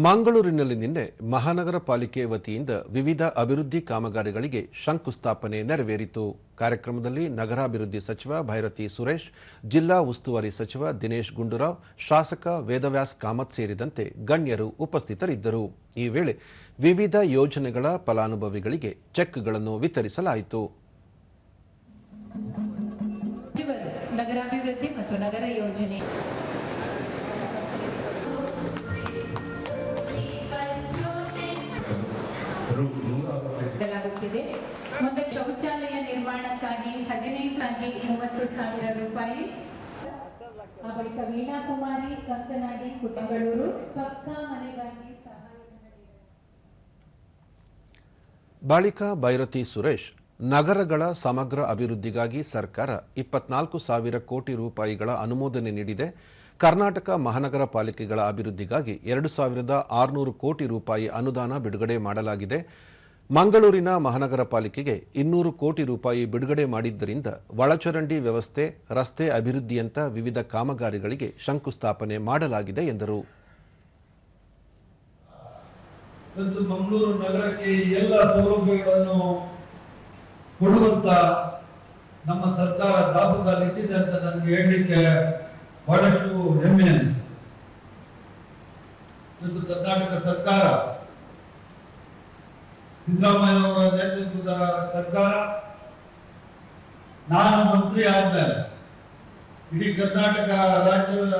ಮಂಗಳೂರಿನಲ್ಲಿ ನಿನ್ನೆ ಮಹಾನಗರ ಪಾಲಿಕೆ ವತಿಯಿಂದ ವಿವಿಧ ಅಭಿವೃದ್ಧಿ ಕಾಮಗಾರಿಗಳಿಗೆ ಶಂಕುಸ್ಥಾಪನೆ ನೆರವೇರಿತು. ಕಾರ್ಯಕ್ರಮದಲ್ಲಿ ನಗರಾಭಿವೃದ್ಧಿ ಸಚಿವ ಭೈರತಿ ಸುರೇಶ್, ಜಿಲ್ಲಾ ಉಸ್ತುವಾರಿ ಸಚಿವ ದಿನೇಶ್ ಗುಂಡೂರಾವ್, ಶಾಸಕ ವೇದವ್ಯಾಸ್ ಕಾಮತ್ ಸೇರಿದಂತೆ ಗಣ್ಯರು ಉಪಸ್ಥಿತರಿದ್ದರು. ಈ ವೇಳೆ ವಿವಿಧ ಯೋಜನೆಗಳ ಫಲಾನುಭವಿಗಳಿಗೆ ಚೆಕ್ಗಳನ್ನು ವಿತರಿಸಲಾಯಿತು. ನಗರಾಭಿವೃದ್ಧಿ ಮತ್ತು ನಗರ ಯೋಜನೆ ಮುಂದೆ ಶೌಚಾಲಯ ನಿರ್ಮಾಣಕ್ಕಾಗಿ 15,30,000 ರೂಪಾಯಿ. ಬಳಿಕ ವೀಣಾ ಕುಮಾರಿ ಕಂಕನಾಡಿ ಕುಟುಂಬಗಳೂರು ಪಕ್ಕಾ ಮನೆಗಾಗಿ ಸಹಾಯಧನ. ಬಳಿಕ ಭೈರತಿ ಸುರೇಶ್, ನಗರಗಳ ಸಮಗ್ರ ಅಭಿವೃದ್ಧಿಗಾಗಿ ಸರ್ಕಾರ 24,000 ಕೋಟಿ ರೂಪಾಯಿಗಳ ಅನುಮೋದನೆ ನೀಡಿದೆ. ಕರ್ನಾಟಕ ಮಹಾನಗರ ಪಾಲಿಕೆಗಳ ಅಭಿವೃದ್ಧಿಗಾಗಿ 2,600 ಕೋಟಿ ರೂಪಾಯಿ ಅನುದಾನ ಬಿಡುಗಡೆ ಮಾಡಲಾಗಿದೆ. ಮಂಗಳೂರಿನ ಮಹಾನಗರ ಪಾಲಿಕೆಗೆ 200 ಕೋಟಿ ರೂಪಾಯಿ ಬಿಡುಗಡೆ ಮಾಡಿದ್ದರಿಂದ ಒಳಚರಂಡಿ ವ್ಯವಸ್ಥೆ, ರಸ್ತೆ ಅಭಿವೃದ್ಧಿಯಂತ ವಿವಿಧ ಕಾಮಗಾರಿಗಳಿಗೆ ಶಂಕುಸ್ಥಾಪನೆ ಮಾಡಲಾಗಿದೆ ಎಂದರು. ಮಂಗಳೂರು ನಗರಕ್ಕೆ ಎಲ್ಲ ಸೌಲಭ್ಯಗಳನ್ನು ಕೊಡುವಂತ ನಮ್ಮ ಸರ್ಕಾರ ದಾಪುಗಾಲಿಟ್ಟಿದೆ ಅಂತ ನನಗೆ ಹೇಳಲಿಕ್ಕೆ ಬಹಳಷ್ಟು ಹೆಮ್ಮೆ ಅನಿಸುತ್ತೆ. ಕರ್ನಾಟಕ ಸರ್ಕಾರ, ಸಿದ್ದರಾಮಯ್ಯ ಅವರ ನೇತೃತ್ವದ ಸರ್ಕಾರ, ನಾನು ಮಂತ್ರಿ ಆದ್ಮೇಲೆ ಇಡೀ ಕರ್ನಾಟಕ ರಾಜ್ಯದ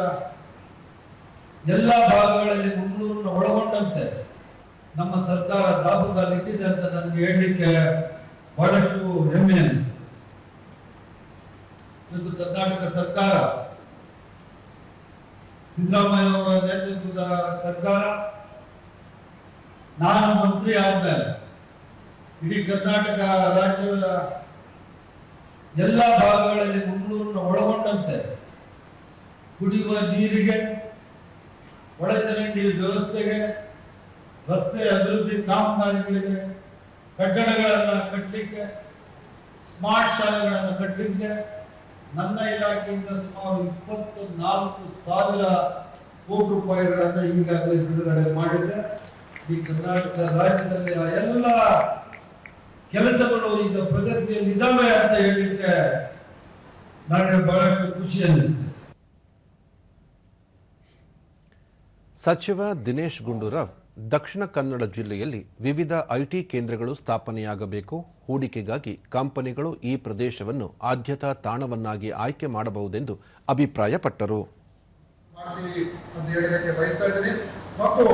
ಎಲ್ಲ ಭಾಗಗಳಲ್ಲಿ ಮಂಗಳೂರನ್ನು ಒಳಗೊಂಡಂತೆ ನಮ್ಮ ಸರ್ಕಾರ ದಾಪುಗಾಲಿಟ್ಟಿದೆ ಅಂತ ನನಗೆ ಹೇಳಲಿಕ್ಕೆ ಬಹಳಷ್ಟು ಹೆಮ್ಮೆ ಅನಿಸುತ್ತೆ. ಕರ್ನಾಟಕ ಸರ್ಕಾರ, ಸಿದ್ದರಾಮಯ್ಯ ಅವರ ನೇತೃತ್ವದ ಸರ್ಕಾರ, ನಾನು ಮಂತ್ರಿ ಆದ್ಮೇಲೆ ಇಡೀ ಕರ್ನಾಟಕ ರಾಜ್ಯದ ಎಲ್ಲ ಭಾಗಗಳಲ್ಲಿ ಮಂಗಳೂರನ್ನು ಒಳಗೊಂಡಂತೆ ಕುಡಿಯುವ ನೀರಿಗೆ, ಒಳಚರಂಡಿ ವ್ಯವಸ್ಥೆಗೆ, ರಸ್ತೆ ಅಭಿವೃದ್ಧಿ ಕಾಮಗಾರಿಗಳಿಗೆ, ಕಟ್ಟಡಗಳನ್ನು ಕಟ್ಟಲಿಕ್ಕೆ, ಸ್ಮಾರ್ಟ್ ಶಾಲೆಗಳನ್ನು ಕಟ್ಟಲಿಕ್ಕೆ ನನ್ನ ಇಲಾಖೆಯಿಂದ ಸುಮಾರು 24,000 ಕೋಟಿ ರೂಪಾಯಿಗಳನ್ನು ಈಗಾಗಲೇ ಬಿಡುಗಡೆ ಮಾಡಿದೆ. ಈ ಕರ್ನಾಟಕ ರಾಜ್ಯದಲ್ಲಿ ಆ ಎಲ್ಲ ಕೆಲಸಗಳು ಈಗ ಪ್ರಗತಿಯಲ್ಲಿ ಇದ್ದಾವೆ ಅಂತ ಹೇಳಲಿಕ್ಕೆ ನನಗೆ ಬಹಳಷ್ಟು ಖುಷಿ ಅನಿಸುತ್ತೆ. ಸಚಿವ ದಿನೇಶ್ ಗುಂಡೂರಾವ್, ದಕ್ಷಿಣ ಕನ್ನಡ ಜಿಲ್ಲೆಯಲ್ಲಿ ವಿವಿಧ ಐಟಿ ಕೇಂದ್ರಗಳು ಸ್ಥಾಪನೆಯಾಗಬೇಕು. ಹೂಡಿಕೆಗಾಗಿ ಕಂಪನಿಗಳು ಈ ಪ್ರದೇಶವನ್ನು ಆದ್ಯತಾ ತಾಣವನ್ನಾಗಿ ಆಯ್ಕೆ ಮಾಡಬಹುದೆಂದು ಅಭಿಪ್ರಾಯಪಟ್ಟರು. ಮತ್ತು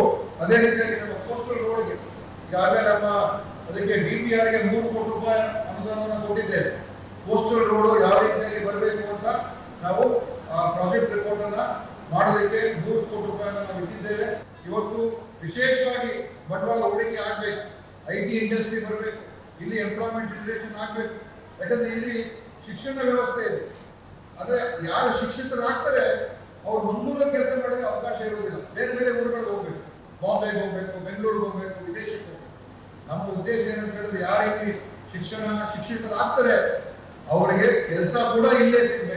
ಅದೇ ರೀತಿಯಾಗಿ ನಮ್ಮ ಕೋಸ್ಟಲ್ ರೋಡ್ಗೆ ಈಗಾಗಲೇ ನಮ್ಮ ಅದಕ್ಕೆ DPRಗೆ 3 ಕೋಟಿ ರೂಪಾಯಿ ಅನುದಾನವನ್ನು ಕೊಟ್ಟಿದ್ದೇವೆ. ಕೋಸ್ಟಲ್ ರೋಡ್ ಯಾವ ರೀತಿಯಾಗಿ ಬರಬೇಕು ಅಂತ ನಾವು ಪ್ರಾಜೆಕ್ಟ್ ರಿಪೋರ್ಟ್ ಅನ್ನ ಮಾಡೋದಕ್ಕೆ 3 ಕೋಟಿ ರೂಪಾಯಿಯನ್ನು ನಾವು ಇಟ್ಟಿದ್ದೇವೆ. ಇವತ್ತು ವಿಶೇಷವಾಗಿ ಬಂಡವಾಳ ಹೂಡಿಕೆ ಆಗ್ಬೇಕು, IT ಇಂಡಸ್ಟ್ರಿ ಬರಬೇಕು, ಇಲ್ಲಿ ಎಂಪ್ಲಾಯ್ಮೆಂಟ್ ಜನರೇಷನ್ ಆಗ್ಬೇಕು. ಯಾಕಂದ್ರೆ ಇಲ್ಲಿ ಶಿಕ್ಷಣ ವ್ಯವಸ್ಥೆ ಇದೆ, ಆದ್ರೆ ಯಾರು ಶಿಕ್ಷಿತರಾಗ್ತಾರೆ ಅವ್ರು ಮಂಗಳೂರಲ್ಲಿ ಕೆಲಸ ಮಾಡೋದಕ್ಕೆ ಅವಕಾಶ ಇರುವುದಿಲ್ಲ. ಬೇರೆ ಬೇರೆ ಊರುಗಳಿಗೆ ಹೋಗ್ಬೇಕು, ಬಾಂಬೆಗೆ ಹೋಗ್ಬೇಕು, ಬೆಂಗಳೂರಿಗೆ ಹೋಗ್ಬೇಕು, ವಿದೇಶಕ್ಕೆ ಹೋಗ್ಬೇಕು. ನಮ್ಮ ಉದ್ದೇಶ ಏನಂತ ಹೇಳಿದ್ರೆ ಯಾರಿಗೆ ಶಿಕ್ಷಿತರಾಗ್ತಾರೆ ಅವರಿಗೆ ಕೆಲಸ ಕೂಡ ಇಲ್ಲೇ ಸಿಗ್ಬೇಕು.